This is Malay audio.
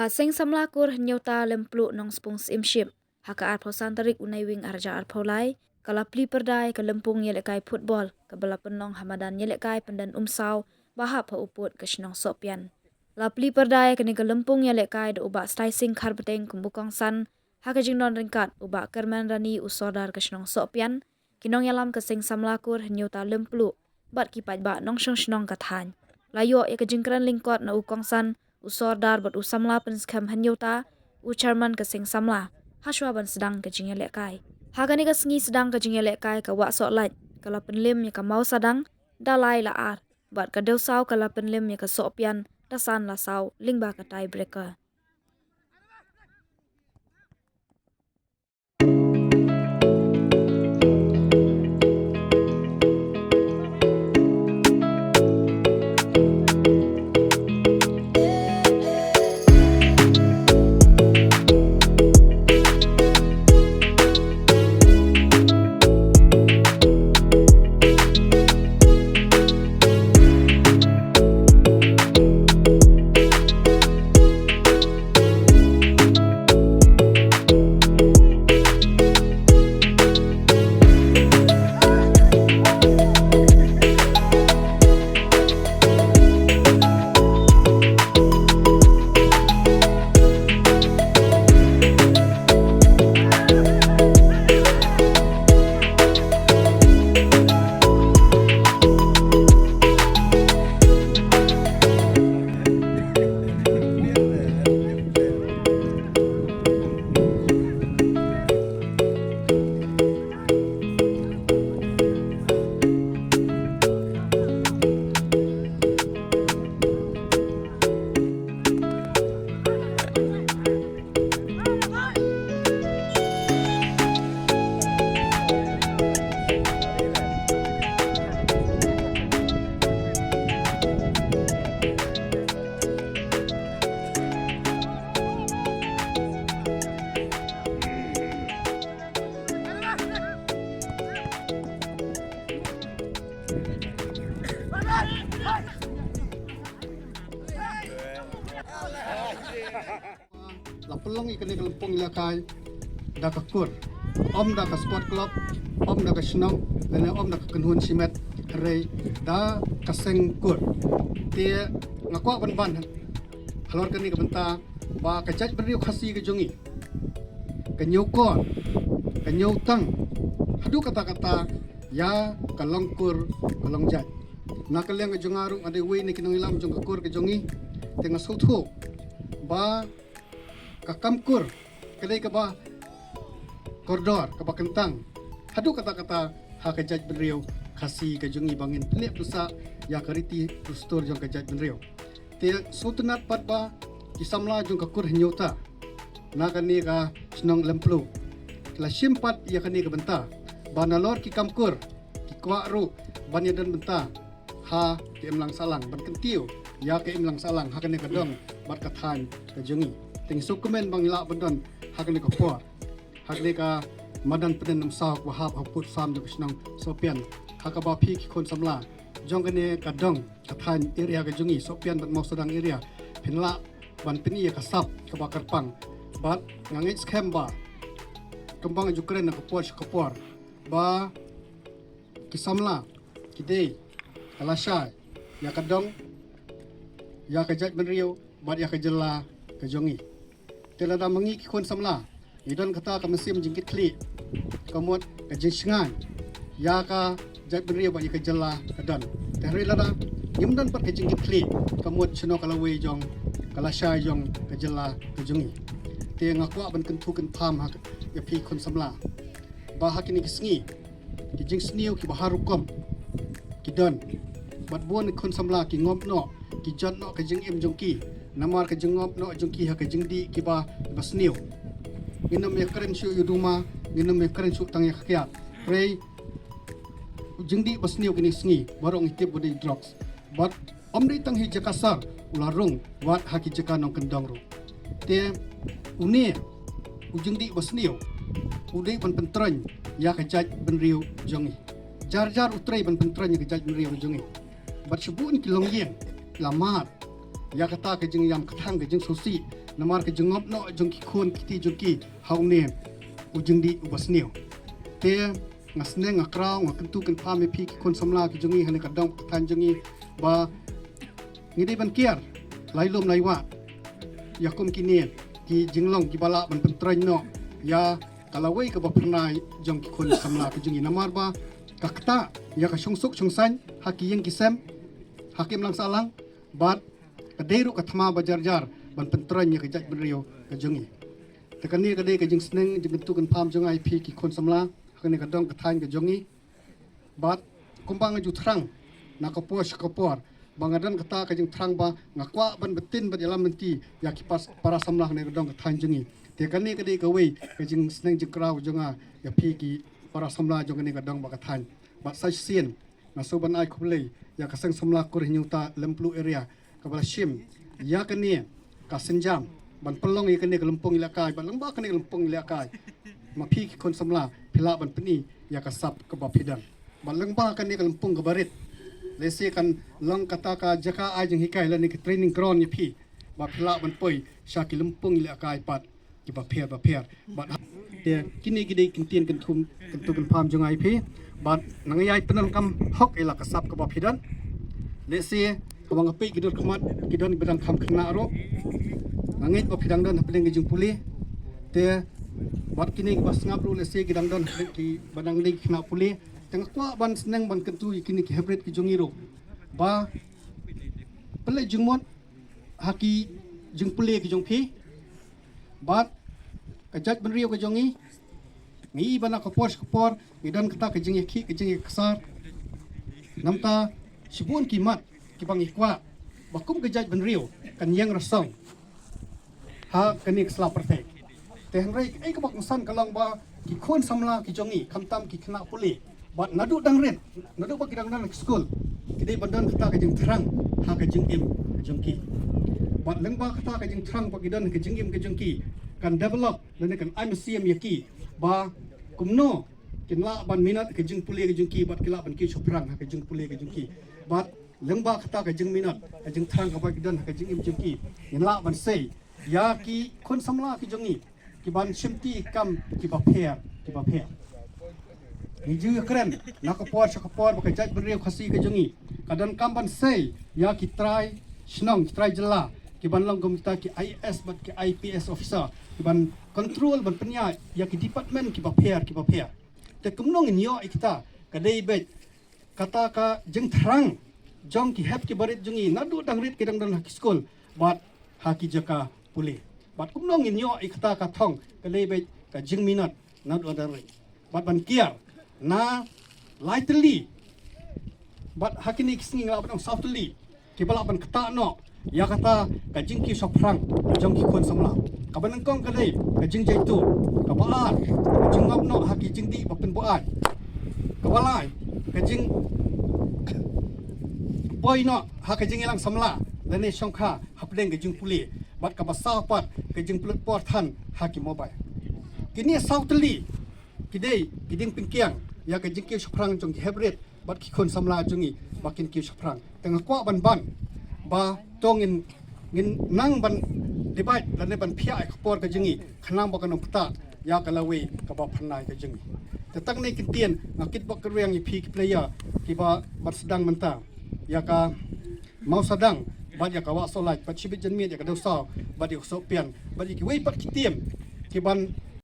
Kasing samlakur nyota lemplu nong spung simship. Haka arposan tarik unai wing arja arpolai. Kala pli perdai ke lempung yelekai football. Kebala penong hamadan yelekai pendan umsau. Bahap ha uput ke senong sopian. La pli perdai kini ke lempung yelekai da ubak slicing karbeteng kumbukong san. Haka jing non ringkat ubak kerman rani usodar ke senong sopian. Kinong yalam kasing samlakur nyota lemplu. Bat kipat ba nong senong kathan. Layo ya ke jingkran lingkot na ukong san. Usordar bat usamla penskam hanyota ucarman kasing samla haswa ban sedang ke jingelekai hagani ka sengi sedang ke jingelekai ka wak sok lait kala penlim ya ka mau sadang dalai la ar bat ka deusau kala penlim ya ka sopian dasan la sau lingba ka tie breaker. La pelong ikan ni kelempong ilakai dah kekur om dah ke sport club om dah ke senong dan om dah ke kenhun simet rei dah kaseng kur dia ngakwa ban halor kan ni ke benta ba ke jaj beriu khasi ke jongi ke nyukon ke nyutang hadu kata-kata ya kalongkur kalong jaj nak kalian ke jongaru ada we ni kinong ilam jong kekur ke jongi tengah sutu ba kakamkur kedai ke bah koridor ke bah kentang hadu kata-kata ha ke jaj benriau khasi ke jongi bangin pelik tusa ya kariti pustur jong ke jaj benriau te sutunat pat ba kisamla jong kekur nyota nak ni ka senong lemplu kala simpat ya kani ke benta banalor ki kamkur ki kwaru banya dan benta ha ke emlang salang ban kentiu ya ke emlang salang ha kani kadong bat kathan ke jongi ting sukumen bang ila bandon hakni ko por hakni ka madan peden namsa ko hab haput sam de bisnang sopian hakaba phi ki kon samla jongane ka dong ka than area ka jungi sopian bat mau sedang area pinla ban pini ka sap ka bakar pang bat ngangi scam ba kembang jukren na ko por ba ki samla ki dei kalasha ya ka dong ya ka jaj benriu bat ya ka jela ka jongi telada mengi ki kon samla idon kata ka mesim jingkit kli kamot ka jinsingan ya ka jat benri ba ka jela kadan tehri lada yimdan pat ka jingkit kli kamot chino kala we jong kala sha jong ka jela ka jungi te ngakwa ban kentu ken tham ha ya pi kon samla ba hakini kisngi ki jingsniu ki baharukom ki don bat bon kon samla ki ngop no ki jan no ka jing im jongki namar ke jengop no jengki ha ke jengdi kiba basniu minum ya keren syu yuduma minum ya keren syu tang ya kya prei jengdi basniu kini sngi barong itip body drugs but omri tang hi jakasar ularung wat haki jaka nong kendong ru te uni ujengdi basniu udai ban pentrany ya ke jaj benriu jongi jar utrai ban pentrany ke jaj benriu jongi but shubun kilong yen lamat ya kata ke jeng yam katang ke jeng susi namar ke jengop no jong ki khun kiti jong ki haung ne ujung di ubasnio te ngasne ngakrau ngakentu kan pa me pi ki khun samla ki jongi hane kadang tan jongi ba ngidi ban kiar lailum laiwa yakum kini ki jinglong ki bala ban pentrain no ya kalawai ka ba pernai jong ki khun samla ki jongi namar ba kakta ya ka sungsuk sungsan haki yang kisem hakim lang salang bat kaderu ka thama bajar-jar ban pentrain ya ka jaj benrio ka jongi tekani ka de ka jing sneng jing tu kan pham jongai pi ki khun samla kene ka dong ka thain ka jongi bat kumbang ju thrang na ka pos ka por bangadan kata ka jing thrang ba ngakwa ban betin ba dalam menti ya ki pas para samla ne ka dong ka thain jongi tekani ka de ka wei ka jing sneng jing krau jonga ya pi ki para samla jong ne ka dong ba ka thain bat sai sien na so ban ai khublei ya ka sang samla kur hinyuta lemplu area ka bala shim ya kene ka senjam ban pelong ya kene ka lempong ilakai ban lengba kene lempong ilakai ma pi ki kon samla phila ban pni ya ka sap ka ba phidan ban lengba kene ka lempong ka barit lese kan long kata ka jaka ai jeng hikai la ni ka training ground ni pi ba phila ban poi sha ki lempong ilakai pat ki ba pher ba te kini gide kin tien kan thum kan tu kan pham jongai pi ba nangai penal kam hok ila ka sap ka ba phidan lese ka bang api gidor khamat gidon bedang kham khna ro nangit ba phidang don hapling gi jung puli te bat kini bas ngap ru lese gidang don ki badang ling khna puli teng kwa ban seneng ban kentu kini ki hybrid ki jungi ro ba pele jungmot haki jung puli ki jung phi bat kajat ban riu ka jongi ngi bana ka por gidan kata ka jingi ki ka jingi kasar namta sibun ki mat ki bang ikwa bakum kajat ban riu kan yang rasong ha kani ksla perfect te hanrai ai ka bak san kalang ba ki khon samla ki jongi khamtam ki khna puli bat nadu dang ret nadu ba kidang nan school kidai bandan kata ka jing thrang ha ka jing im ka jongki bat lengba kata ka jing thrang ba kidan ka jing im ka jongki kan develop dan kan IMCM yaki ba kumno kinla ban minat ke jing puli ke jingki bat kila ban ki choprang ke jing puli ke jingki bat lengba kata ke jing minat ke jing thrang ka ba kidan ke jing im jingki kinla ban sei ya ki khon samla ki jongi ki ban shimti kam ki ba pher ni ju kren na ka por ba ka jaj ban riu khasi ke jongi kadan kam ban sei ya ki try snong try jela ki ban long gom kita ki IS bat ki IPS officer ki ban control ban penya ya ki department ki ba pher te kumnong nyo ikta kadai bet kata ka jeng thrang jong ki hap ki barit jungi nadu dangrit ki dang hak school bat haki jaka puli bat kumnong nyo ikta ka thong kadai bet ka jeng minat nadu dangrit bat ban kiar na lightly bat hakini kising la ban softly ki bala ban kata no ya kata ka jing ki soprang jong ki khon samla ka ban kong ka dei ka jing jai tu ka baat ka jing ngop no haki jing di ba pen boat ka balai ka jing boy no ha ka jing ilang samla lene shongkha hapleng ka jing puli bat ka basa pat ka jing pulut por than haki mobile kini sautli kidei kiding pingkiang ya ka jing ki soprang jong ki hybrid bat ki khon samla jongi bakin ki soprang tengah kwa ban ba tongin ngin nang ban dibai lane ban phia ekspor ka jingi khnang ba kanong pta ya kalawe ka ba phanai ka jingi tetang ne kitien ngakit ba kereng i phi player ki ba bat sedang menta ya ka mau sedang ba ya ka wa solai pat chibit janmi ya ka do sa ba di so pian ba di ki wei pat kitiem ki ban